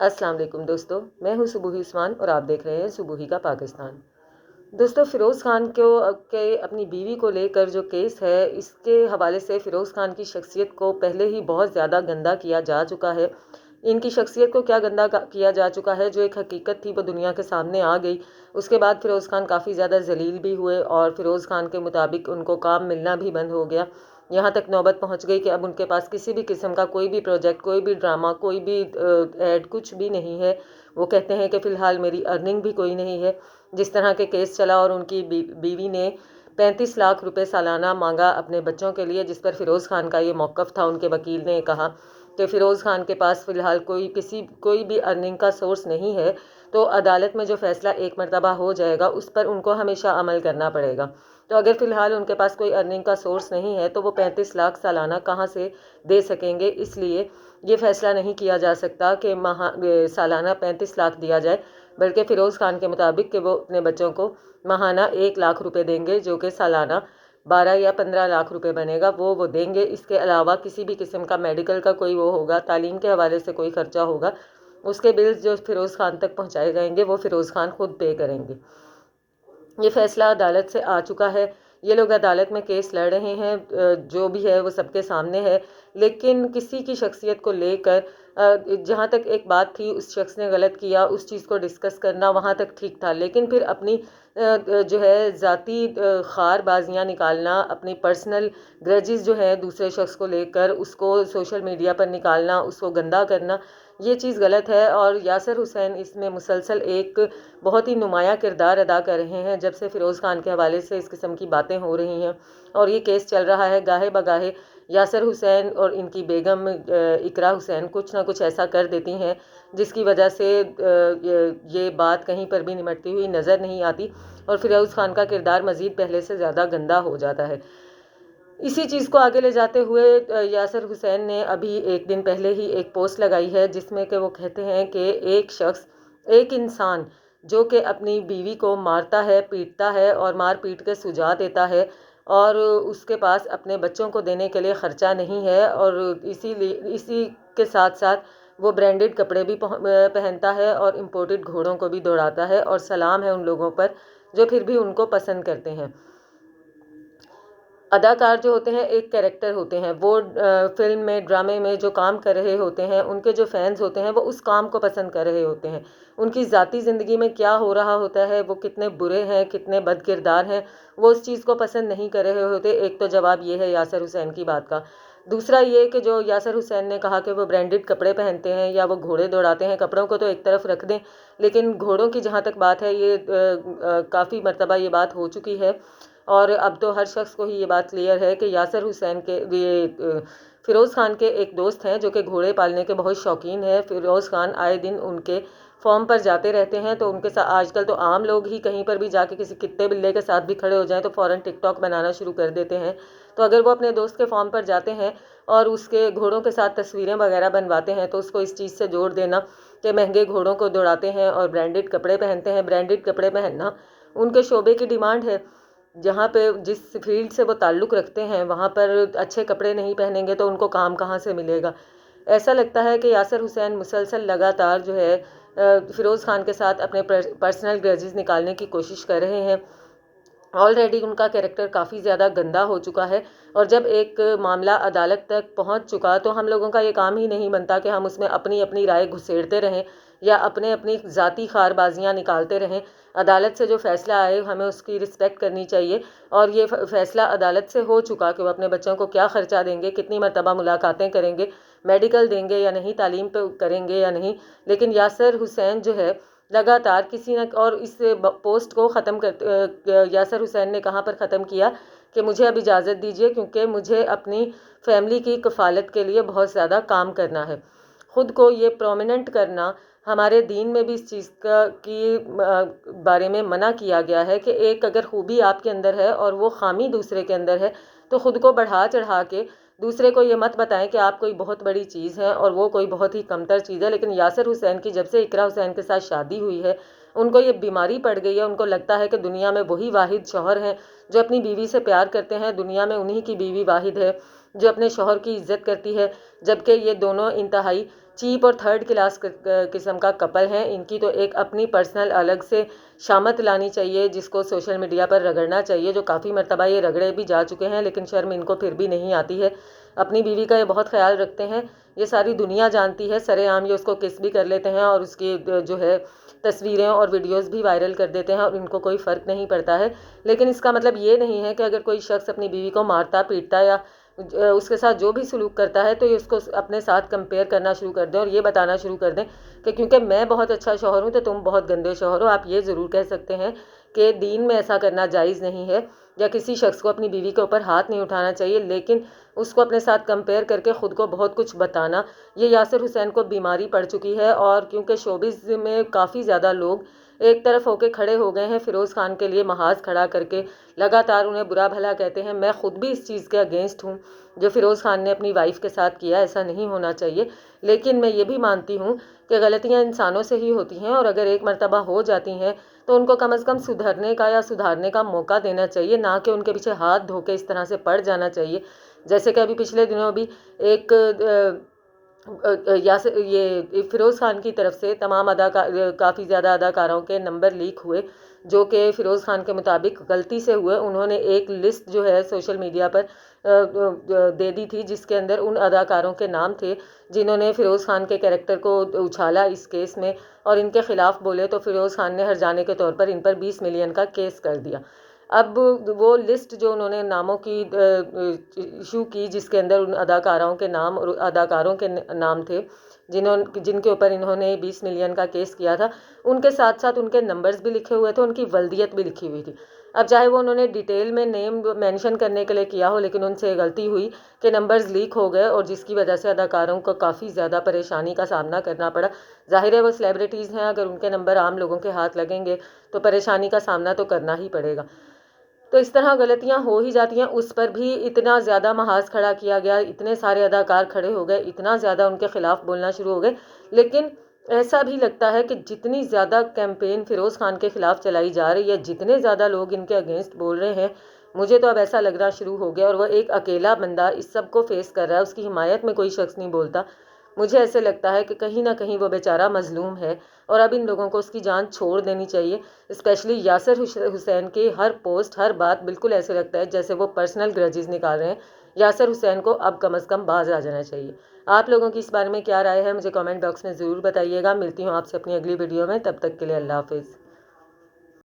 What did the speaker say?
السلام علیکم دوستو، میں ہوں صبوحی عثمان اور آپ دیکھ رہے ہیں صبوحی کا پاکستان۔ دوستو، فیروز خان کے اپنی بیوی کو لے کر جو کیس ہے، اس کے حوالے سے فیروز خان کی شخصیت کو پہلے ہی بہت زیادہ گندا کیا جا چکا ہے۔ ان کی شخصیت کو کیا گندا کیا جا چکا ہے، جو ایک حقیقت تھی وہ دنیا کے سامنے آ گئی۔ اس کے بعد فیروز خان کافی زیادہ ذلیل بھی ہوئے اور فیروز خان کے مطابق ان کو کام ملنا بھی بند ہو گیا۔ یہاں تک نوبت پہنچ گئی کہ اب ان کے پاس کسی بھی قسم کا کوئی بھی پروجیکٹ، کوئی بھی ڈرامہ، کوئی بھی ایڈ، کچھ بھی نہیں ہے۔ وہ کہتے ہیں کہ فی الحال میری ارننگ بھی کوئی نہیں ہے۔ جس طرح کے کیس چلا اور ان کی بیوی نے 35 لاکھ روپے سالانہ مانگا اپنے بچوں کے لیے، جس پر فیروز خان کا یہ موقف تھا۔ ان کے وکیل نے کہا کہ فیروز خان کے پاس فی الحال کوئی بھی ارننگ کا سورس نہیں ہے، تو عدالت میں جو فیصلہ ایک مرتبہ ہو جائے گا اس پر ان کو ہمیشہ عمل کرنا پڑے گا۔ تو اگر فی الحال ان کے پاس کوئی ارننگ کا سورس نہیں ہے تو وہ 35 لاکھ سالانہ کہاں سے دے سکیں گے؟ اس لیے یہ فیصلہ نہیں کیا جا سکتا کہ سالانہ 35 لاکھ دیا جائے، بلکہ فیروز خان کے مطابق کہ وہ اپنے بچوں کو ماہانہ 1 لاکھ روپے دیں گے، جو کہ سالانہ 12 یا 15 لاکھ روپے بنے گا، وہ دیں گے۔ اس کے علاوہ کسی بھی قسم کا میڈیکل کا کوئی وہ ہوگا، تعلیم کے حوالے سے کوئی خرچہ ہوگا، اس کے بلز جو فیروز خان تک پہنچائے جائیں گے وہ فیروز خان خود پے کریں گے۔ یہ فیصلہ عدالت سے آ چکا ہے۔ یہ لوگ عدالت میں کیس لڑ رہے ہیں، جو بھی ہے وہ سب کے سامنے ہے، لیکن کسی کی شخصیت کو لے کر جہاں تک ایک بات تھی اس شخص نے غلط کیا، اس چیز کو ڈسکس کرنا وہاں تک ٹھیک تھا، لیکن پھر اپنی جو ہے ذاتی خار بازیاں نکالنا، اپنی پرسنل گرجز جو ہے دوسرے شخص کو لے کر اس کو سوشل میڈیا پر نکالنا، اس کو گندا کرنا، یہ چیز غلط ہے۔ اور یاسر حسین اس میں مسلسل ایک بہت ہی نمایاں کردار ادا کر رہے ہیں جب سے فیروز خان کے حوالے سے اس قسم کی باتیں ہو رہی ہیں اور یہ کیس چل رہا ہے۔ گاہے بگاہے یاسر حسین اور ان کی بیگم اقرا حسین کچھ نہ کچھ ایسا کر دیتی ہیں جس کی وجہ سے یہ بات کہیں پر بھی نمٹتی ہوئی نظر نہیں آتی اور فیروز خان کا کردار مزید پہلے سے زیادہ گندا ہو جاتا ہے۔ اسی چیز کو آگے لے جاتے ہوئے یاسر حسین نے ابھی ایک دن پہلے ہی ایک پوسٹ لگائی ہے جس میں کہ وہ کہتے ہیں کہ ایک شخص، ایک انسان جو کہ اپنی بیوی کو مارتا ہے، پیٹتا ہے اور مار پیٹ کے سجا دیتا ہے اور اس کے پاس اپنے بچوں کو دینے کے لیے خرچہ نہیں ہے، اور اسی کے ساتھ ساتھ وہ برانڈڈ کپڑے بھی پہنتا ہے اور امپورٹڈ گھوڑوں کو بھی دوڑاتا ہے، اور سلام ہے ان لوگوں پر جو پھر بھی ان کو پسند کرتے ہیں۔ اداکار جو ہوتے ہیں ایک کیریکٹر ہوتے ہیں، وہ فلم میں، ڈرامے میں جو کام کر رہے ہوتے ہیں، ان کے جو فینز ہوتے ہیں وہ اس کام کو پسند کر رہے ہوتے ہیں۔ ان کی ذاتی زندگی میں کیا ہو رہا ہوتا ہے، وہ کتنے برے ہیں، کتنے بد کردار ہیں، وہ اس چیز کو پسند نہیں کر رہے ہوتے۔ ایک تو جواب یہ ہے یاسر حسین کی بات کا۔ دوسرا یہ کہ جو یاسر حسین نے کہا کہ وہ برانڈڈ کپڑے پہنتے ہیں یا وہ گھوڑے دوڑاتے ہیں، کپڑوں کو تو ایک طرف رکھ دیں، لیکن گھوڑوں کی جہاں تک بات ہے، یہ کافی مرتبہ یہ بات ہو چکی ہے اور اب تو ہر شخص کو ہی یہ بات کلیئر ہے کہ یاسر حسین کے فیروز خان کے ایک دوست ہیں جو کہ گھوڑے پالنے کے بہت شوقین ہیں۔ فیروز خان آئے دن ان کے فارم پر جاتے رہتے ہیں، تو ان کے ساتھ آج کل تو عام لوگ ہی کہیں پر بھی جا کے کسی کتے بلے کے ساتھ بھی کھڑے ہو جائیں تو فوراً ٹک ٹاک بنانا شروع کر دیتے ہیں۔ تو اگر وہ اپنے دوست کے فارم پر جاتے ہیں اور اس کے گھوڑوں کے ساتھ تصویریں وغیرہ بنواتے ہیں تو اس کو اس چیز سے جوڑ دینا کہ مہنگے گھوڑوں کو دوڑاتے ہیں اور برانڈڈ کپڑے پہنتے ہیں۔ برانڈڈ کپڑے پہننا ان کے شعبے کی ڈیمانڈ ہے، جہاں پہ جس فیلڈ سے وہ تعلق رکھتے ہیں وہاں پر اچھے کپڑے نہیں پہنیں گے تو ان کو کام کہاں سے ملے گا؟ ایسا لگتا ہے کہ یاسر حسین مسلسل لگاتار جو ہے فیروز خان کے ساتھ اپنے پرسنل گرجز نکالنے کی کوشش کر رہے ہیں۔ آلریڈی ان کا کیریکٹر کافی زیادہ گندا ہو چکا ہے، اور جب ایک معاملہ عدالت تک پہنچ چکا تو ہم لوگوں کا یہ کام ہی نہیں بنتا کہ ہم اس میں اپنی اپنی رائے گھسیڑتے رہیں یا اپنی ذاتی خار بازیاں نکالتے رہیں۔ عدالت سے جو فیصلہ آئے ہمیں اس کی رسپیکٹ کرنی چاہیے، اور یہ فیصلہ عدالت سے ہو چکا کہ وہ اپنے بچوں کو کیا خرچہ دیں گے، کتنی مرتبہ ملاقاتیں کریں گے، میڈیکل دیں گے یا نہیں، تعلیم پہ کریں گے یا نہیں۔ لیکن یاسر حسین جو ہے لگاتار کسی نہ، اور اس پوسٹ کو ختم یاسر حسین نے کہاں پر ختم کیا کہ مجھے اب اجازت دیجیے کیونکہ مجھے اپنی فیملی کی کفالت کے لیے بہت زیادہ کام کرنا ہے۔ خود کو یہ پرومیننٹ کرنا، ہمارے دین میں بھی اس چیز کی بارے میں منع کیا گیا ہے کہ ایک اگر خوبی آپ کے اندر ہے اور وہ خامی دوسرے کے اندر ہے تو خود کو بڑھا چڑھا کے دوسرے کو یہ مت بتائیں کہ آپ کوئی بہت بڑی چیز ہے اور وہ کوئی بہت ہی کمتر چیز ہے۔ لیکن یاسر حسین کی جب سے اقرا حسین کے ساتھ شادی ہوئی ہے ان کو یہ بیماری پڑ گئی ہے، ان کو لگتا ہے کہ دنیا میں وہی واحد شوہر ہیں جو اپنی بیوی سے پیار کرتے ہیں، دنیا میں انہی کی بیوی واحد ہے جو اپنے شوہر کی عزت کرتی ہے، جبکہ یہ دونوں انتہائی چیپ اور تھرڈ کلاس قسم کا کپل ہیں. ان کی تو ایک اپنی پرسنل الگ سے شامت لانی چاہیے جس کو سوشل میڈیا پر رگڑنا چاہیے، جو کافی مرتبہ یہ رگڑے بھی جا چکے ہیں لیکن شرم ان کو پھر بھی نہیں آتی ہے. اپنی بیوی کا یہ بہت خیال رکھتے ہیں، یہ ساری دنیا جانتی ہے. سرے عام یہ اس کو کس بھی کر لیتے ہیں اور اس کی جو ہے تصویریں اور ویڈیوز بھی وائرل کر دیتے ہیں اور ان کو کوئی فرق نہیں پڑتا ہے. لیکن اس کا مطلب یہ نہیں ہے کہ اگر کوئی شخص اپنی بیوی کو مارتا پیٹتا یا اس کے ساتھ جو بھی سلوک کرتا ہے تو یہ اس کو اپنے ساتھ کمپیئر کرنا شروع کر دیں اور یہ بتانا شروع کر دیں کہ کیونکہ میں بہت اچھا شوہر ہوں تو تم بہت گندے شوہر ہو. آپ یہ ضرور کہہ سکتے ہیں کہ دین میں ایسا کرنا جائز نہیں ہے یا کسی شخص کو اپنی بیوی کے اوپر ہاتھ نہیں اٹھانا چاہیے، لیکن اس کو اپنے ساتھ کمپیئر کر کے خود کو بہت کچھ بتانا، یہ یاسر حسین کو بیماری پڑ چکی ہے. اور کیونکہ شوبز میں کافی زیادہ لوگ ایک طرف ہو کے کھڑے ہو گئے ہیں فیروز خان کے لیے، محاذ کھڑا کر کے لگاتار انہیں برا بھلا کہتے ہیں. میں خود بھی اس چیز کے اگینسٹ ہوں جو فیروز خان نے اپنی وائف کے ساتھ کیا، ایسا نہیں ہونا چاہیے. لیکن میں یہ بھی مانتی ہوں کہ غلطیاں انسانوں سے ہی ہوتی ہیں اور اگر ایک مرتبہ ہو جاتی ہیں تو ان کو کم از کم سدھرنے کا یا سدھارنے کا موقع دینا چاہیے، نہ کہ ان کے پیچھے ہاتھ دھو کے اس طرح سے پڑ جانا چاہیے. جیسے کہ ابھی پچھلے دنوں بھی ایک یہ فیروز خان کی طرف سے تمام کافی زیادہ اداکاروں کے نمبر لیک ہوئے جو کہ فیروز خان کے مطابق غلطی سے ہوئے. انہوں نے ایک لسٹ جو ہے سوشل میڈیا پر دے دی تھی جس کے اندر ان اداکاروں کے نام تھے جنہوں نے فیروز خان کے کیریکٹر کو اچھالا اس کیس میں اور ان کے خلاف بولے، تو فیروز خان نے ہرجانے کے طور پر ان پر 20 ملین کا کیس کر دیا. اب وہ لسٹ جو انہوں نے ناموں کی ایشو کی جس کے اندر ان اداکاروں کے نام اور اداکاروں کے نام تھے جن کے اوپر انہوں نے 20 ملین کا کیس کیا تھا، ان کے ساتھ ساتھ ان کے نمبرز بھی لکھے ہوئے تھے، ان کی ولدیت بھی لکھی ہوئی تھی. اب چاہے وہ انہوں نے ڈیٹیل میں نیم مینشن کرنے کے لیے کیا ہو لیکن ان سے غلطی ہوئی کہ نمبرز لیک ہو گئے اور جس کی وجہ سے اداکاروں کو کافی زیادہ پریشانی کا سامنا کرنا پڑا. ظاہر ہے وہ سیلیبریٹیز ہیں، اگر ان کے نمبر عام لوگوں کے ہاتھ لگیں گے تو پریشانی کا سامنا تو کرنا ہی پڑے گا. تو اس طرح غلطیاں ہو ہی جاتی ہیں. اس پر بھی اتنا زیادہ محاذ کھڑا کیا گیا، اتنے سارے اداکار کھڑے ہو گئے، اتنا زیادہ ان کے خلاف بولنا شروع ہو گئے. لیکن ایسا بھی لگتا ہے کہ جتنی زیادہ کیمپین فیروز خان کے خلاف چلائی جا رہی ہے، جتنے زیادہ لوگ ان کے اگینسٹ بول رہے ہیں، مجھے تو اب ایسا لگنا شروع ہو گیا اور وہ ایک اکیلا بندہ اس سب کو فیس کر رہا ہے، اس کی حمایت میں کوئی شخص نہیں بولتا. مجھے ایسے لگتا ہے کہ کہیں نہ کہیں وہ بیچارہ مظلوم ہے اور اب ان لوگوں کو اس کی جان چھوڑ دینی چاہیے. اسپیشلی یاسر حسین کی ہر پوسٹ ہر بات بالکل ایسے لگتا ہے جیسے وہ پرسنل گرجز نکال رہے ہیں. یاسر حسین کو اب کم از کم باز آ جانا چاہیے. آپ لوگوں کی اس بارے میں کیا رائے ہے مجھے کامنٹ باکس میں ضرور بتائیے گا. ملتی ہوں آپ سے اپنی اگلی ویڈیو میں، تب تک کے لیے اللہ حافظ.